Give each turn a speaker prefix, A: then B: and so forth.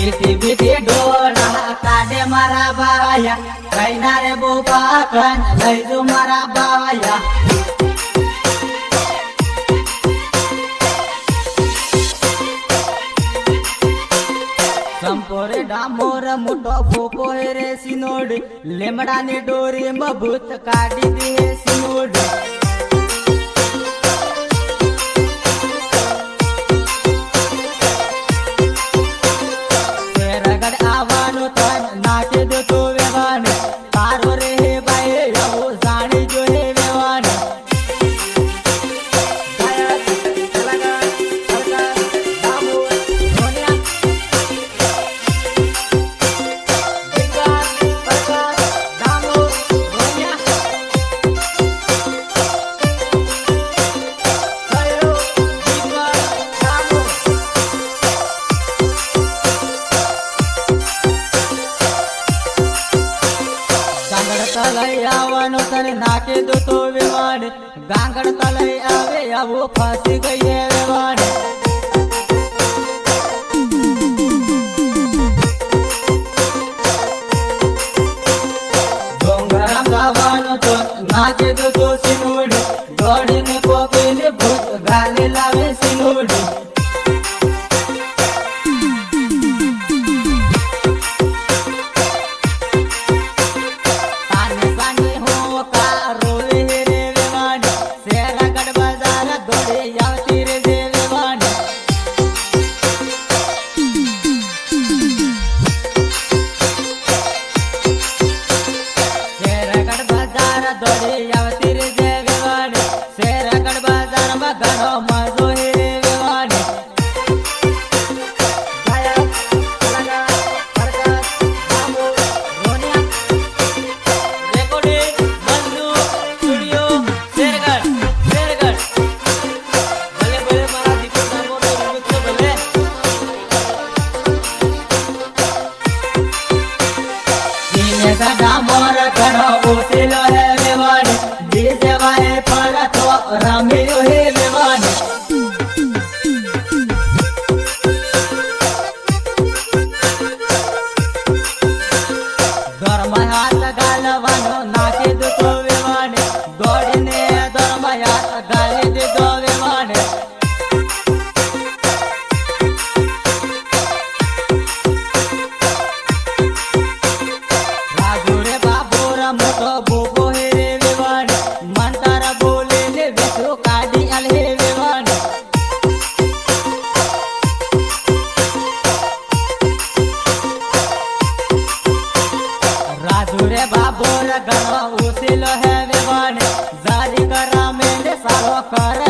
A: बीती बीती डोरा काढे मारा बाया कैना रे बोपा कन लैजू मारा बाया संपोरे डामोर मोटो भोपो हे रे सिनोड लेमड़ा ने डोरी मभूत काढी दे सिनोड आवनो तने नाके दो तो विमान गांगड़ तले आवे वो फांसी गई है विमान डोंगरा गावानो तो नाके दो तो सिनोड़ी गौड़ी ने पोपीने भूत गाले लावे सिनोड़ी डामोर करो उसिलो है विवान डीजे वाहे पड़ा तो रामियो है विवान धर्म हाथ गालवानो नाके दो तो विवान गौड़ी ने धर्म हाथ गाली दे दो विवान राजूरे बाबोर गणो उसिलो है विवान जारी करा मैंने सारो कर